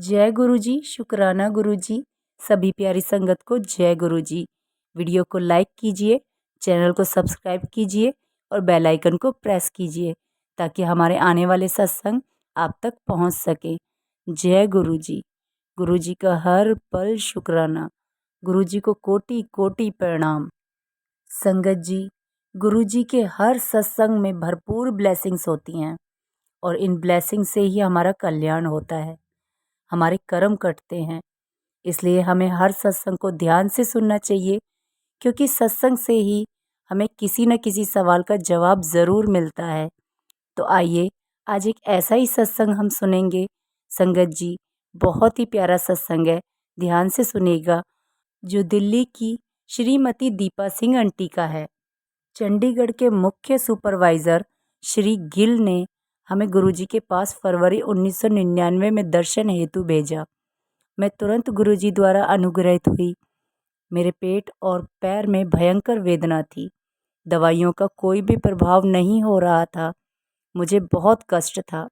जय गुरु जी, शुक्राना गुरु जी। सभी प्यारी संगत को जय गुरु जी। वीडियो को लाइक कीजिए, चैनल को सब्सक्राइब कीजिए और बेल आइकन को प्रेस कीजिए ताकि हमारे आने वाले सत्संग आप तक पहुंच सके। जय गुरु जी। गुरु जी का हर पल शुक्राना। गुरु जी को कोटि कोटि प्रणाम। संगत जी, गुरु जी के हर सत्संग में भरपूर ब्लेसिंग्स होती हैं और इन ब्लेसिंग से ही हमारा कल्याण होता है, हमारे कर्म कटते हैं। इसलिए हमें हर सत्संग को ध्यान से सुनना चाहिए, क्योंकि सत्संग से ही हमें किसी न किसी सवाल का जवाब ज़रूर मिलता है। तो आइए आज एक ऐसा ही सत्संग हम सुनेंगे। संगत जी, बहुत ही प्यारा सत्संग है, ध्यान से सुनिएगा, जो दिल्ली की श्रीमती दीपा सिंह आंटी का है। चंडीगढ़ के मुख्य सुपरवाइज़र श्री गिल ने हमें गुरुजी के पास फरवरी 1999 में दर्शन हेतु भेजा। मैं तुरंत गुरुजी द्वारा अनुग्रहित हुई। मेरे पेट और पैर में भयंकर वेदना थी। दवाइयों का कोई भी प्रभाव नहीं हो रहा था। मुझे बहुत कष्ट था।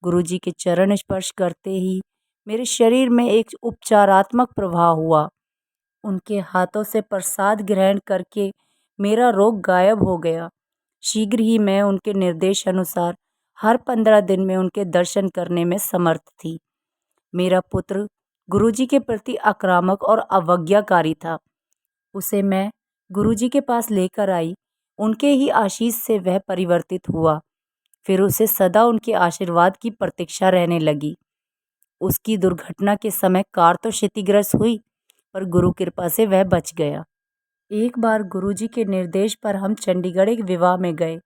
गुरुजी के चरण स्पर्श करते ही मेरे शरीर में एक उपचारात्मक प्रभाव हुआ। उनके हाथों से प्रसाद ग्रहण करके मेरा रोग गायब हो गया। शीघ्र ही मैं उनके निर्देश अनुसार हर 15 दिन में उनके दर्शन करने में समर्थ थी। मेरा पुत्र गुरुजी के प्रति आक्रामक और अवज्ञाकारी था। उसे मैं गुरुजी के पास लेकर आई। उनके ही आशीष से वह परिवर्तित हुआ। फिर उसे सदा उनके आशीर्वाद की प्रतीक्षा रहने लगी। उसकी दुर्घटना के समय कार तो क्षतिग्रस्त हुई, पर गुरु कृपा से वह बच गया। एक बार गुरुजी के निर्देश पर हम चंडीगढ़ एक विवाह में गए।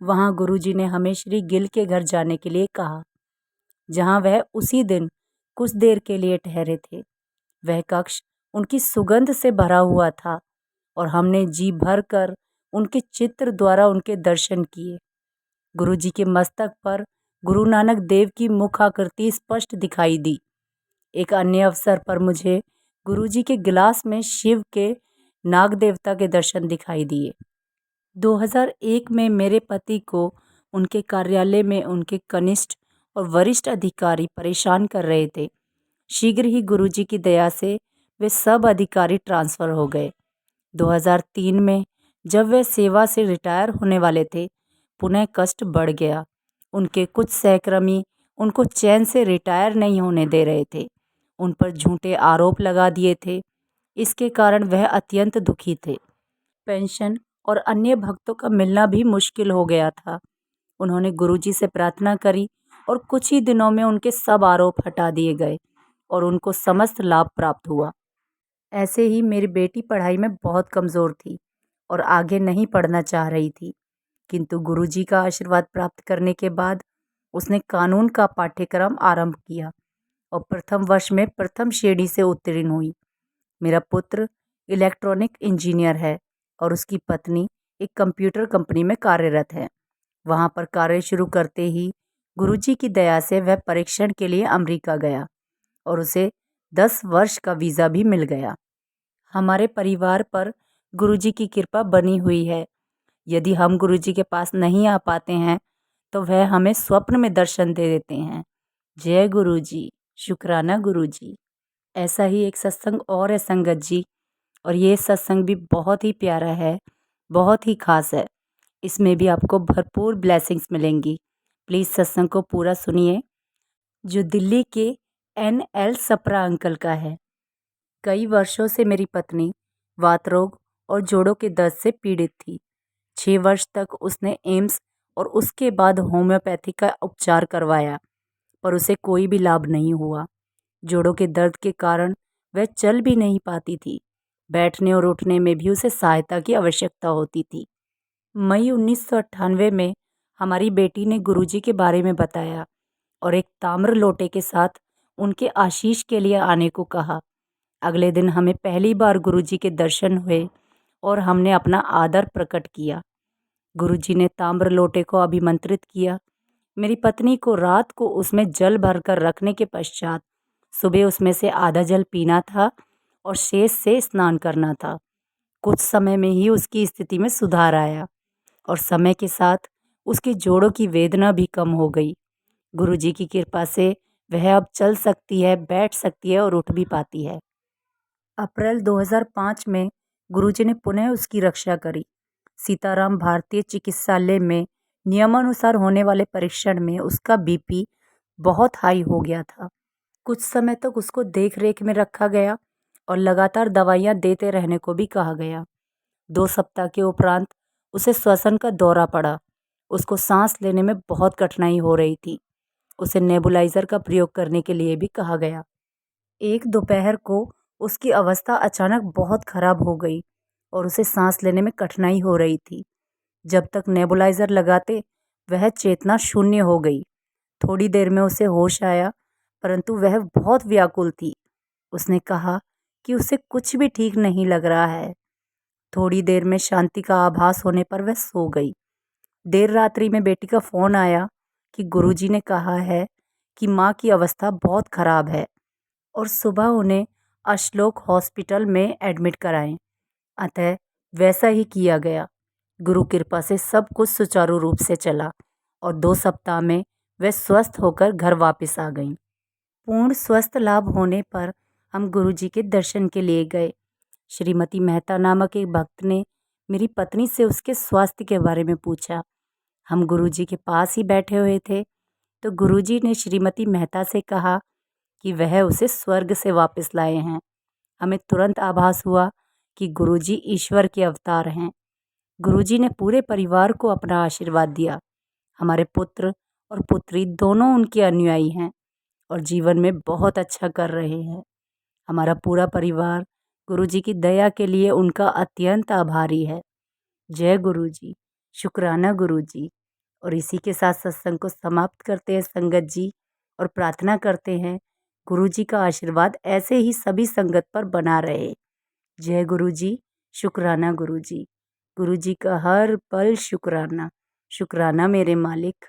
वहां गुरुजी ने हमें श्री गिल के घर जाने के लिए कहा, जहां वह उसी दिन कुछ देर के लिए ठहरे थे। वह कक्ष उनकी सुगंध से भरा हुआ था और हमने जी भर कर उनके चित्र द्वारा उनके दर्शन किए। गुरुजी के मस्तक पर गुरु नानक देव की मुख आकृति स्पष्ट दिखाई दी। एक अन्य अवसर पर मुझे गुरुजी के गिलास में शिव के नाग देवता के दर्शन दिखाई दिए। 2001 में मेरे पति को उनके कार्यालय में उनके कनिष्ठ और वरिष्ठ अधिकारी परेशान कर रहे थे। शीघ्र ही गुरुजी की दया से वे सब अधिकारी ट्रांसफ़र हो गए। 2003 में जब वे सेवा से रिटायर होने वाले थे, पुनः कष्ट बढ़ गया। उनके कुछ सहकर्मी उनको चैन से रिटायर नहीं होने दे रहे थे। उन पर झूठे आरोप लगा दिए थे। इसके कारण वह अत्यंत दुखी थे। पेंशन और अन्य भक्तों का मिलना भी मुश्किल हो गया था। उन्होंने गुरुजी से प्रार्थना करी और कुछ ही दिनों में उनके सब आरोप हटा दिए गए और उनको समस्त लाभ प्राप्त हुआ। ऐसे ही मेरी बेटी पढ़ाई में बहुत कमज़ोर थी और आगे नहीं पढ़ना चाह रही थी, किंतु गुरुजी का आशीर्वाद प्राप्त करने के बाद उसने कानून का पाठ्यक्रम आरंभ किया और प्रथम वर्ष में प्रथम श्रेणी से उत्तीर्ण हुई। मेरा पुत्र इलेक्ट्रॉनिक इंजीनियर है और उसकी पत्नी एक कंप्यूटर कंपनी में कार्यरत है। वहाँ पर कार्य शुरू करते ही गुरुजी की दया से वह परीक्षण के लिए अमेरिका गया और उसे 10 वर्ष का वीज़ा भी मिल गया। हमारे परिवार पर गुरुजी की कृपा बनी हुई है। यदि हम गुरुजी के पास नहीं आ पाते हैं तो वह हमें स्वप्न में दर्शन दे देते हैं। जय गुरु जी, शुक्राना गुरु जी। ऐसा ही एक सत्संग और है संगत जी, और ये सत्संग भी बहुत ही प्यारा है, बहुत ही खास है। इसमें भी आपको भरपूर ब्लेसिंग्स मिलेंगी। प्लीज़ सत्संग को पूरा सुनिए, जो दिल्ली के NL सप्रा अंकल का है। कई वर्षों से मेरी पत्नी वात रोग और जोड़ों के दर्द से पीड़ित थी। 6 वर्ष तक उसने एम्स और उसके बाद होम्योपैथी का उपचार करवाया, पर उसे कोई भी लाभ नहीं हुआ। जोड़ों के दर्द के कारण वह चल भी नहीं पाती थी। बैठने और उठने में भी उसे सहायता की आवश्यकता होती थी। मई 1998 में हमारी बेटी ने गुरुजी के बारे में बताया और एक ताम्र लोटे के साथ उनके आशीष के लिए आने को कहा। अगले दिन हमें पहली बार गुरुजी के दर्शन हुए और हमने अपना आदर प्रकट किया। गुरुजी ने ताम्र लोटे को अभिमंत्रित किया। मेरी पत्नी को रात को उसमें जल भरकर रखने के पश्चात सुबह उसमें से आधा जल पीना था और शेष से स्नान करना था। कुछ समय में ही उसकी स्थिति में सुधार आया और समय के साथ उसके जोड़ों की वेदना भी कम हो गई। गुरुजी की कृपा से वह अब चल सकती है, बैठ सकती है और उठ भी पाती है। अप्रैल 2005 में गुरुजी ने पुनः उसकी रक्षा करी। सीताराम भारतीय चिकित्सालय में नियमानुसार होने वाले परीक्षण में उसका बीपी बहुत हाई हो गया था। कुछ समय तक उसको देख रेख में रखा गया और लगातार दवाइयाँ देते रहने को भी कहा गया। 2 सप्ताह के उपरांत उसे श्वसन का दौरा पड़ा। उसको सांस लेने में बहुत कठिनाई हो रही थी। उसे नेबुलाइजर का प्रयोग करने के लिए भी कहा गया। एक दोपहर को उसकी अवस्था अचानक बहुत खराब हो गई और उसे सांस लेने में कठिनाई हो रही थी। जब तक नेबुलाइजर लगाते वह चेतना शून्य हो गई। थोड़ी देर में उसे होश आया, परंतु वह बहुत व्याकुल थी। उसने कहा कि उसे कुछ भी ठीक नहीं लग रहा है। थोड़ी देर में शांति का आभास होने पर वह सो गई। देर रात्रि में बेटी का फ़ोन आया कि गुरुजी ने कहा है कि माँ की अवस्था बहुत खराब है और सुबह उन्हें अशलोक हॉस्पिटल में एडमिट कराएं। अतः वैसा ही किया गया। गुरु कृपा से सब कुछ सुचारू रूप से चला और 2 सप्ताह में वह स्वस्थ होकर घर वापस आ गईं। पूर्ण स्वस्थ लाभ होने पर हम गुरुजी के दर्शन के लिए गए। श्रीमती मेहता नामक एक भक्त ने मेरी पत्नी से उसके स्वास्थ्य के बारे में पूछा। हम गुरुजी के पास ही बैठे हुए थे तो गुरुजी ने श्रीमती मेहता से कहा कि वह उसे स्वर्ग से वापस लाए हैं। हमें तुरंत आभास हुआ कि गुरुजी ईश्वर के अवतार हैं। गुरुजी ने पूरे परिवार को अपना आशीर्वाद दिया। हमारे पुत्र और पुत्री दोनों उनके अनुयायी हैं और जीवन में बहुत अच्छा कर रहे हैं। हमारा पूरा परिवार गुरुजी की दया के लिए उनका अत्यंत आभारी है। जय गुरुजी, शुक्राना गुरुजी। और इसी के साथ सत्संग को समाप्त करते हैं संगत जी और प्रार्थना करते हैं गुरुजी का आशीर्वाद ऐसे ही सभी संगत पर बना रहे। जय गुरुजी, शुक्राना गुरुजी। गुरुजी का हर पल शुक्राना। शुक्राना मेरे मालिक।